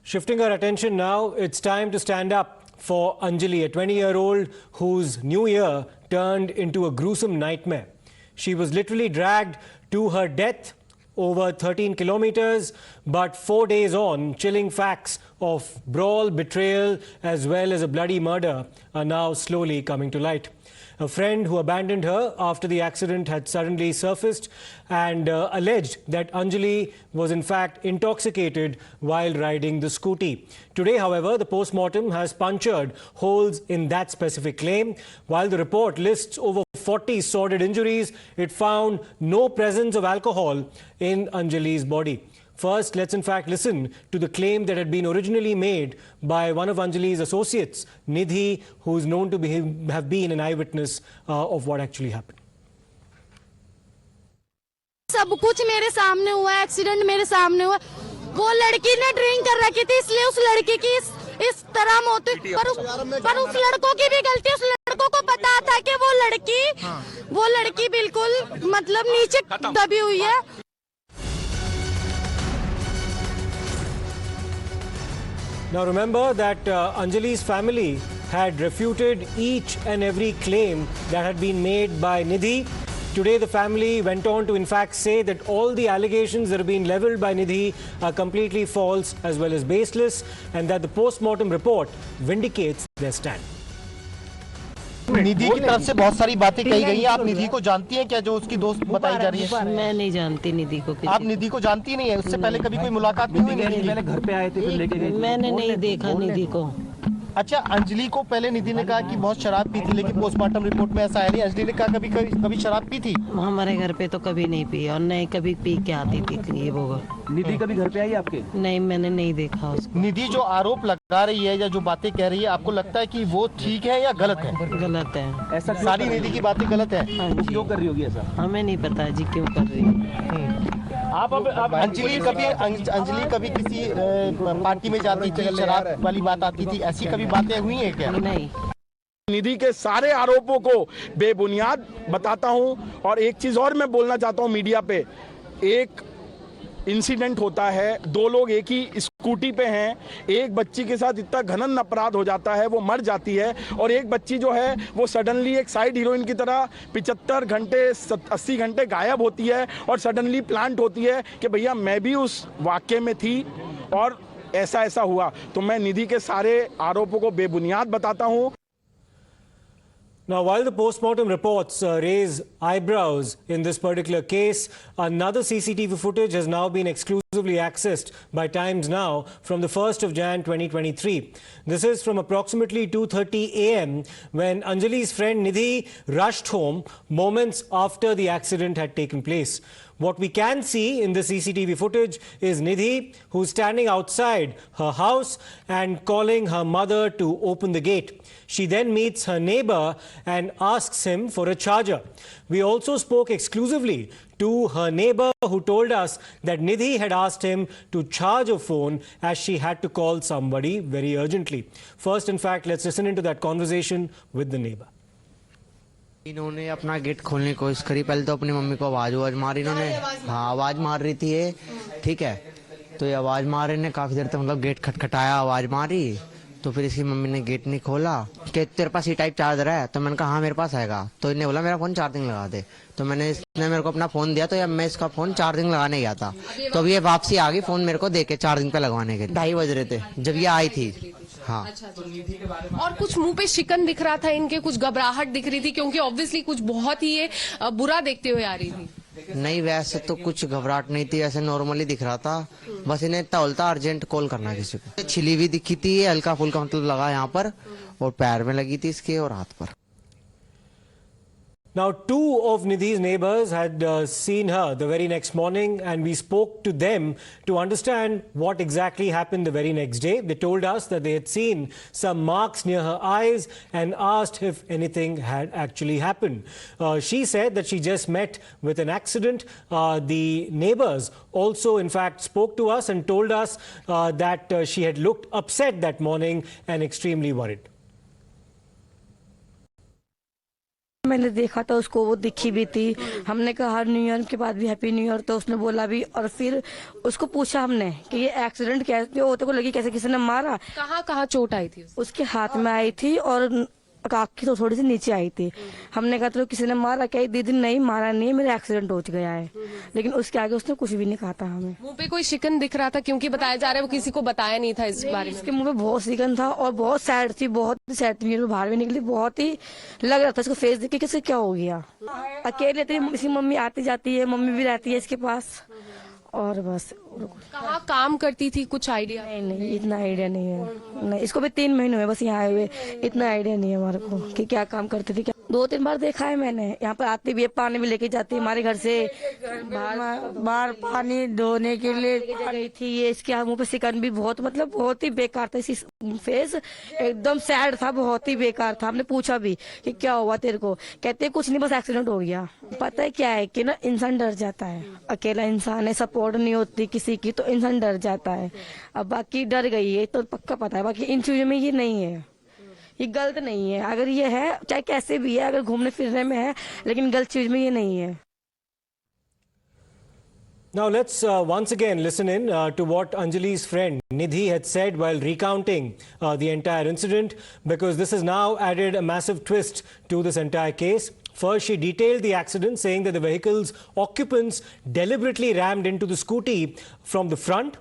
Shifting our attention now, it's time to stand up for Anjali, a 20-year-old whose new year turned into a gruesome nightmare. She was literally dragged to her death over 13 kilometers, but 4 days on, chilling facts of brawl, betrayal, as well as a bloody murder are now slowly coming to light. A friend who abandoned her after the accident had suddenly surfaced and alleged that Anjali was in fact intoxicated while riding the scooty. Today, however, the postmortem has punctured holes in that specific claim. While the report lists over 40 sordid injuries, it found no presence of alcohol in Anjali's body. First, let's in fact listen to the claim that had been originally made by one of Anjali's associates, Nidhi, who is known to have been an eyewitness of what actually happened. सब कुछ मेरे सामने हुआ, accident मेरे सामने हुआ। वो लड़की ने ड्रिंक कर रखी थी, इसलिए उस लड़की की इस तरह मौत हुई। पर उस लड़कों की भी गलती, उस लड़कों को पता था कि वो लड़की बिल्कुल मतलब नीचे दबी हुई है। Now remember that Anjali's family had refuted each and every claim that had been made by Nidhi. Today the family went on to in fact say that all the allegations that have been levelled by Nidhi are completely false as well as baseless, and that the post-mortem report vindicates their stand. निधि की तरफ से बहुत सारी बातें कही गई हैं। आप निधि को जानती हैं क्या, जो उसकी दोस्त बताई जा रही है? मैं नहीं जानती निधि को। आप निधि को जानती नहीं है? उससे पहले कभी कोई मुलाकात नहीं हुई? पहले घर पे आए थे, फिर लेके गए? मैंने नहीं देखा निधि को। अच्छा, अंजलि को पहले निधि ने कहा कि बहुत शराब पी थी, लेकिन पोस्टमार्टम रिपोर्ट में ऐसा है नहीं। अंजलि ने कहा कभी शराब पी थी? हमारे घर पे तो कभी नहीं पी, और नहीं कभी पी के आती थी ये वो। निधि कभी घर पे आई आपके? नहीं, मैंने नहीं देखा उसको। निधि जो आरोप लगा रही है या जो बातें कह रही है, आपको लगता है कि वो ठीक है या गलत है? गलत है। ऐसा सारी निधि की बातें गलत है? क्यों कर रही होगी ऐसा? हमें नहीं पता जी क्यों कर रही है। आप अंजलि कभी किसी पार्टी में जाती थी, शराब वाली बात आती थी, ऐसी कभी बातें हुई हैं क्या? नहीं। निधि के सारे आरोपों को बेबुनियाद बताता हूं। और एक चीज और मैं बोलना चाहता हूं मीडिया पे, एक इंसिडेंट होता है, दो लोग एक ही स्कूटी पे हैं, एक बच्ची के साथ इतना घनन अपराध हो जाता है, वो मर जाती है, और एक बच्ची जो है वो सडनली एक साइड हीरोइन की तरह 75 घंटे 80 घंटे गायब होती है, और सडनली प्लांट होती है कि भैया मैं भी उस वाक्य में थी और ऐसा हुआ। तो मैं निधि के सारे आरोपों को बेबुनियाद बताता हूँ। Now, while the post-mortem reports raise eyebrows in this particular case, another CCTV footage has now been exclusively accessed by Times Now from the 1st of Jan 2023. This is from approximately 2:30 a.m. when Anjali's friend Nidhi rushed home moments after the accident had taken place. What we can see in the CCTV footage is Nidhi, who's standing outside her house and calling her mother to open the gate. She then meets her neighbor and asks him for a charger. We also spoke exclusively to her neighbor, who told us that Nidhi had asked him to charge a phone as she had to call somebody very urgently. First, in fact, let's listen into that conversation with the neighbor. इन्होंने अपना gate खोलने की कोशिश करी। पहले तो अपनी mummy को आवाज मारी इन्होंने। हाँ, आवाज मार रही थी ये, ठीक है। तो ये आवाज मार रही ने काफी देर तक मतलब गेट खटखटाया, आवाज मारी। तो फिर इसकी मम्मी ने गेट नहीं खोला कि तेरे पास E-टाइप चार्जर है? तो मैंने कहा हाँ मेरे पास आएगा। तो इन्हें बोला मेरा फोन चार्जिंग लगा दे। तो इसने मेरे को अपना फोन दिया, तो अब मैं इसका फोन चार्जिंग लगाने गया था। तो अब ये वापसी आ गई फोन मेरे को दे के चार्जिंग पे लगवाने के। 2:30 बज रहे थे जब ये आई थी। हाँ। और कुछ मुंह पे शिकन दिख रहा था इनके, कुछ घबराहट दिख रही थी, क्योंकि ऑब्वियसली कुछ बहुत ही ये बुरा देखते हुए आ रही थी। नहीं, वैसे तो कुछ घबराहट नहीं थी, ऐसे नॉर्मली दिख रहा था। बस इन्हें इतना बोलता अर्जेंट कॉल करना किसी को। छिली हुई दिखी थी, हल्का फुल्का मतलब लगा यहाँ पर, और पैर में लगी थी इसके और हाथ पर। Now, two of Nidhi's neighbors had seen her the very next morning, and we spoke to them to understand what exactly happened the very next day. They told us that they had seen some marks near her eyes and asked if anything had actually happened. She said that she just met with an accident. The neighbors also, in fact, spoke to us and told us that she had looked upset that morning and extremely worried. मैंने देखा था उसको, वो दिखी भी थी। हमने कहा हर न्यू ईयर के बाद भी हैप्पी न्यू ईयर, तो उसने बोला भी। और फिर उसको पूछा हमने कि ये एक्सीडेंट कैसे होते को लगी, कैसे किसी ने मारा। कहाँ चोट आई थी? उसके हाथ में आई थी और आँख की तो थोड़ी सी नीचे आई थी। हमने कहा तो किसी ने मारा क्या? दीदी नहीं मारा नहीं है, मेरा एक्सीडेंट हो गया है। लेकिन उसके आगे उसने कुछ भी नहीं कहा था हमें। मुंह पे कोई शिकन दिख रहा था? क्योंकि बताया जा रहा है वो किसी को बताया नहीं था इस बारे में। उसके मुंह पे बहुत शिकन था और बहुत सैड थी, बहुत सैड थी। मेरे बाहर भी निकली, बहुत ही लग रहा था इसको फेस देख के किसी क्या हो गया। अकेले थे, इसकी मम्मी आती जाती है, मम्मी भी रहती है इसके पास, और बस। कहाँ काम करती थी, कुछ आइडिया? नहीं, इतना आइडिया नहीं है। नहीं, इसको भी 3 महीने हुए बस यहाँ आए हुए, इतना आइडिया नहीं है हमारे को कि क्या काम करती थी। क्या 2-3 बार देखा है मैंने, यहाँ पर आती भी है, पानी भी लेके जाती है हमारे घर से। बाहर पानी धोने के लिए गई थी ये। इसके मुंह पे सिकन भी बहुत, मतलब बहुत ही बेकार था। इसी फेस एकदम सैड था, बहुत ही बेकार था। हमने पूछा भी कि क्या हुआ तेरे को, कहते कुछ नहीं, बस एक्सीडेंट हो गया। पता है क्या है कि ना, इंसान डर जाता है। अकेला इंसान है, सपोर्ट नहीं होती किसी की, तो इंसान डर जाता है। अब बाकी डर गई है तो पक्का पता है, बाकी इन चीजों में ये नहीं है, ये गलत नहीं है। अगर ये है, चाहे कैसे भी है, अगर घूमने फिरने में है, लेकिन गलत चीज में ये नहीं है। Now let's once again listen in to what Anjali's friend Nidhi had said while recounting the entire incident, because this has now added a massive twist to this entire case. First, she detailed the accident, saying that the vehicle's occupants deliberately rammed into the scooty from the front.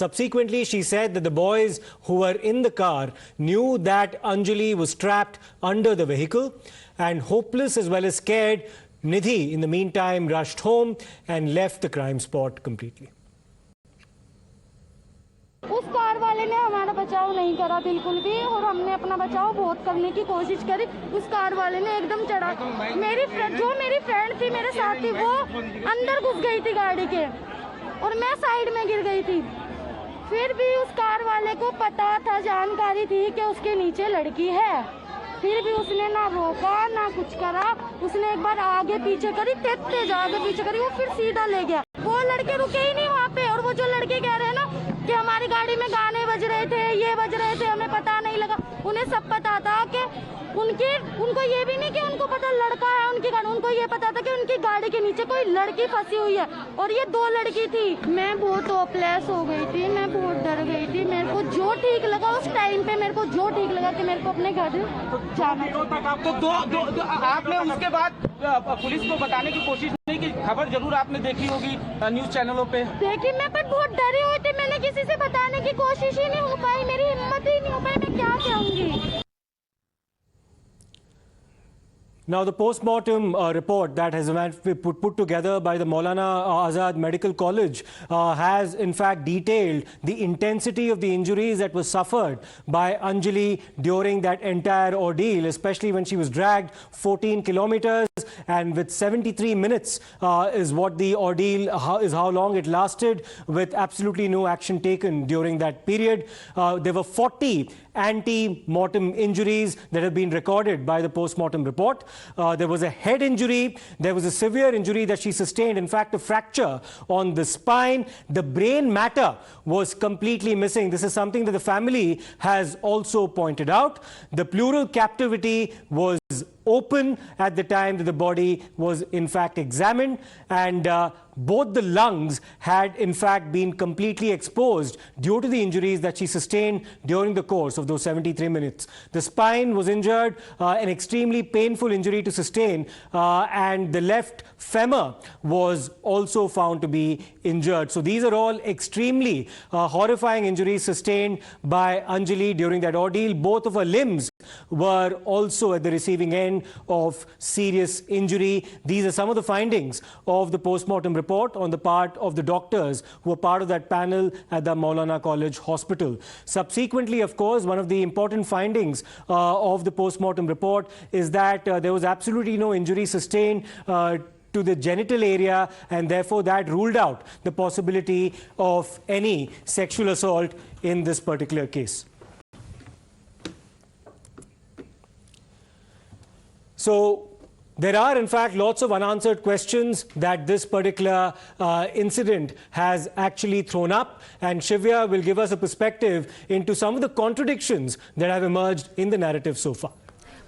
Subsequently, she said that the boys who were in the car knew that Anjali was trapped under the vehicle, and hopeless as well as scared, Nidhi, in the meantime, rushed home and left the crime spot completely. उस car वाले ने हमारा बचाव नहीं करा बिल्कुल भी, और हमने अपना बचाव बहुत करने की कोशिश करी। उस कार वाले ने एकदम चढ़ा। मेरी फ्रेंड थी मेरे साथ थी, वो अंदर घुस गई थी गाड़ी के, और मैं साइड में गिर गई थी। फिर भी उस कार वाले को पता था, जानकारी थी कि उसके नीचे लड़की है, फिर भी उसने ना रोका ना कुछ करा। उसने एक बार आगे पीछे करी, तेज आगे पीछे करी, वो फिर सीधा ले गया। वो लड़के रुके ही नहीं वहाँ पे। और वो जो लड़के कह रहे हैं ना कि हमारी गाड़ी में गाने बज रहे थे, ये बज रहे थे, हमें पता नहीं लगा। उन्हें सब पता था कि उनको ये भी नहीं कि उनको पता लड़का है उनकी गाड़ी, उनको ये पता था कि उनकी गाड़ी के नीचे कोई लड़की फंसी हुई है, और ये 2 लड़की थी। मैं बहुत होपलेस हो गई थी, मैं बहुत डर गई थी। मेरे को जो ठीक लगा उस टाइम पे, मेरे को जो ठीक लगा कि मेरे को अपने घर जाना था। आपने उसके बाद पुलिस को बताने की कोशिश नहीं की? खबर जरूर आपने देखी होगी न्यूज चैनलों पे। देखी मैं, पर बहुत डरी हुई थी। मैंने किसी से बताने की कोशिश ही नहीं हो पाई, मेरी हिम्मत ही नहीं हो पाई, मैं क्या कहूँगी। Now, the post-mortem report that has been put together by the Maulana Azad Medical College has in fact detailed the intensity of the injuries that were suffered by Anjali during that entire ordeal, especially when she was dragged 14 kilometers, and with 73 minutes is what the ordeal is, how long it lasted, with absolutely no action taken during that period. There were 40 anti-mortem injuries that have been recorded by the post-mortem report. There was a head injury, there was a severe injury that she sustained, in fact a fracture on the spine. The brain matter was completely missing. This is something that the family has also pointed out. The pleural cavity was open at the time that the body was in fact examined, and both the lungs had in fact been completely exposed due to the injuries that she sustained during the course of those 73 minutes. The spine was injured, an extremely painful injury to sustain, and the left femur was also found to be injured. So these are all extremely horrifying injuries sustained by Anjali during that ordeal. Both of her limbs were also at the receiving end of serious injury. These are some of the findings of the post-mortem report on the part of the doctors who were part of that panel at the Maulana College Hospital. Subsequently, of course, one of the important findings of the post-mortem report is that there was absolutely no injury sustained to the genital area, and therefore that ruled out the possibility of any sexual assault in this particular case. So there are, in fact, lots of unanswered questions that this particular incident has actually thrown up, and Shivya will give us a perspective into some of the contradictions that have emerged in the narrative so far.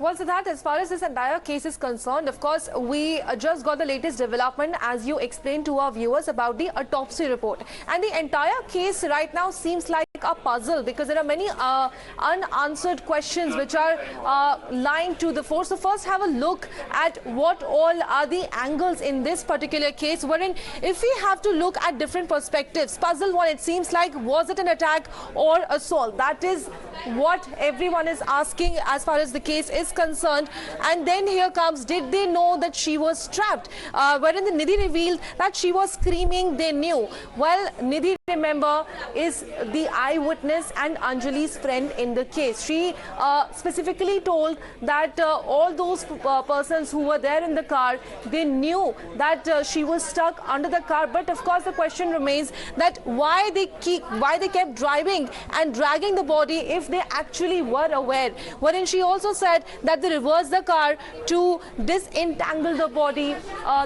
Well, Siddharth, as far as this entire case is concerned, of course, we just got the latest development as you explained to our viewers about the autopsy report. And the entire case right now seems like a puzzle because there are many unanswered questions which are lying to the fore. So first have a look at what all are the angles in this particular case, wherein if we have to look at different perspectives, puzzle one, it seems like, was it an attack or assault? That is what everyone is asking as far as the case is concerned. And then here comes, did they know that she was trapped? Wherein the Nidhi revealed that she was screaming, they knew. Well, Nidhi, remember, is the eyewitness and Anjali's friend in the case. She specifically told that all those persons who were there in the car, they knew that she was stuck under the car. But of course the question remains that why they kept driving and dragging the body if they actually were aware. Wherein she also said that they reversed the car to disentangle the body.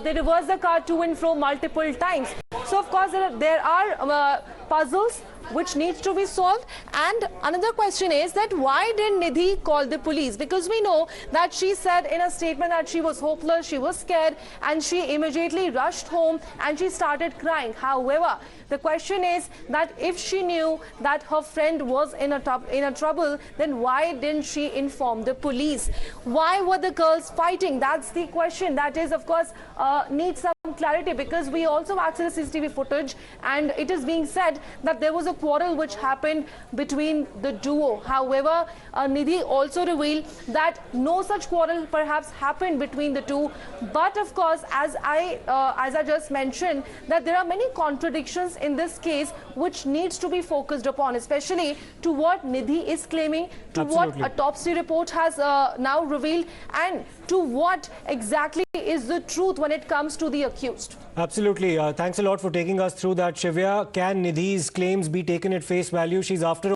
They reversed the car to and fro multiple times. So of course there are puzzles which needs to be solved. And another question is that why didn't Nidhi call the police? Because we know that she said in a statement that she was hopeless, she was scared, and she immediately rushed home and she started crying. However, the question is that if she knew that her friend was in a trouble, then why didn't she inform the police? Why were the girls fighting? That's the question. That is, of course, needs some clarity, because we also access the CCTV footage and it is being said that there was a quarrel which happened between the duo. However, Nidhi also revealed that no such quarrel perhaps happened between the two. But of course, as I just mentioned, that there are many contradictions in this case which needs to be focused upon, especially to what Nidhi is claiming, to what autopsy report has now revealed, and to what exactly is the truth when it comes to the accused. Absolutely. Thanks a lot for taking us through that, Shivya. Can Nidhi's claims be taken at face value? She's after